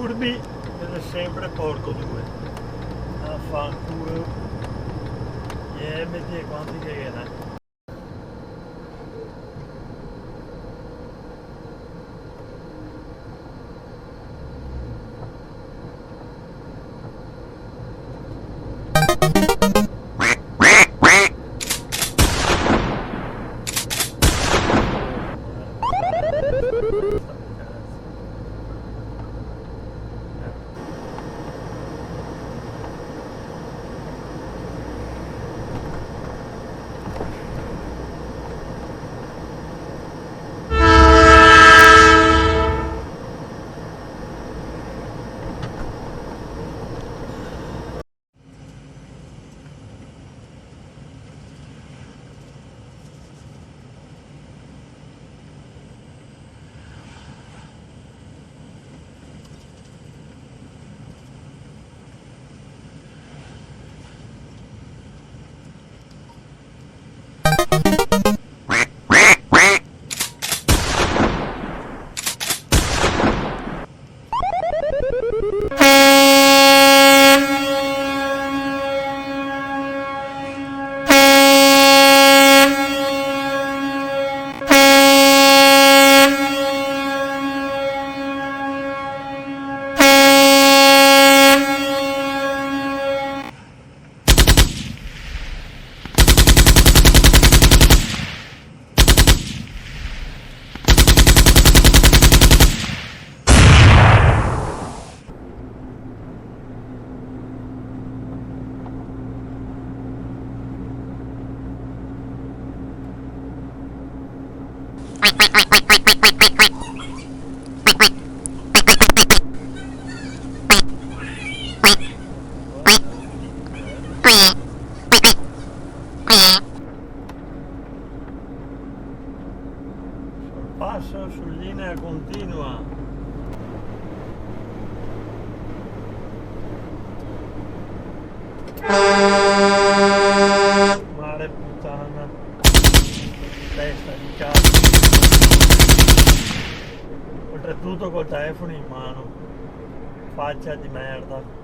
curbi deve sempre porco due. Affanculo. Vedi quanti che viene. Passo su linea continua. Mare puttana. Testa di cazzo. Oltretutto col telefono in mano. Faccia di merda.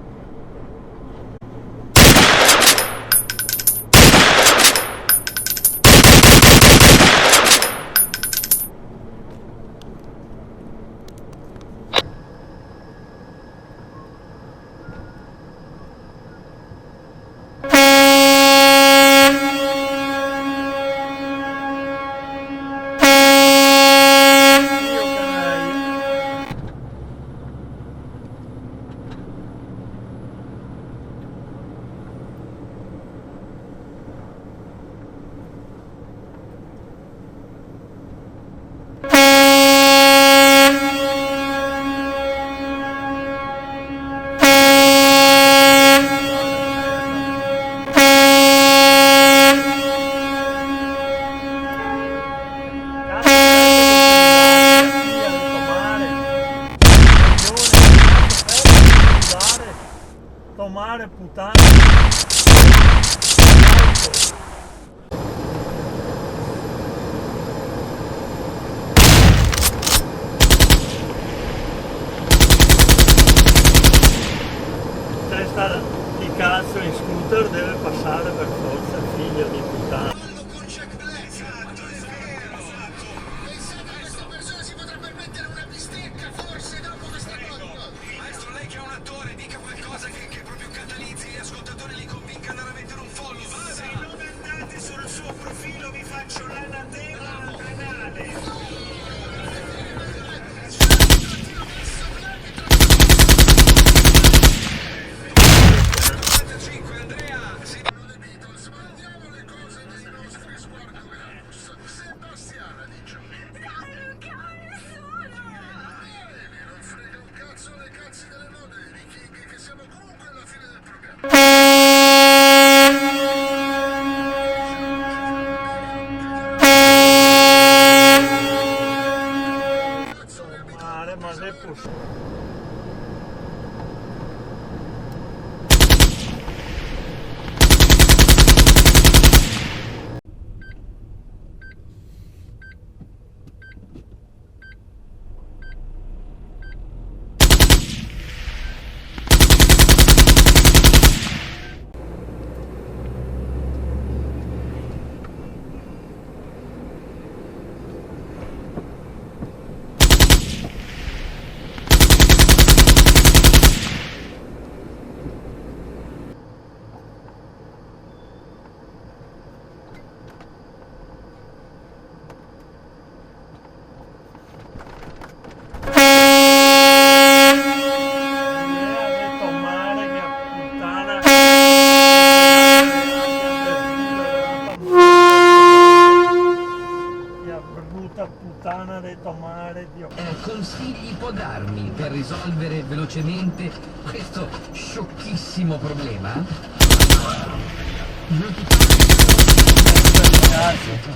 Tomare puttana. Testa di cazzo in scooter deve passare per forza, figlio di puttana. Questa persona si potrà permettere una bistecca, forse, dopo questa cosa. Maestro, lei che è un attore, dica qualcosa che proprio catalizzi gli ascoltatori, li convinca ad andare a mettere un follow. Se non andate sul suo profilo vi faccio l'anatema al canale. Ma è possibile. può darmi per risolvere velocemente questo sciocchissimo problema?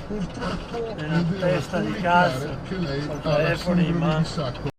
Purtroppo è una testa di cazzo, che lei col ha la telefono in sindrome mano. di sacco.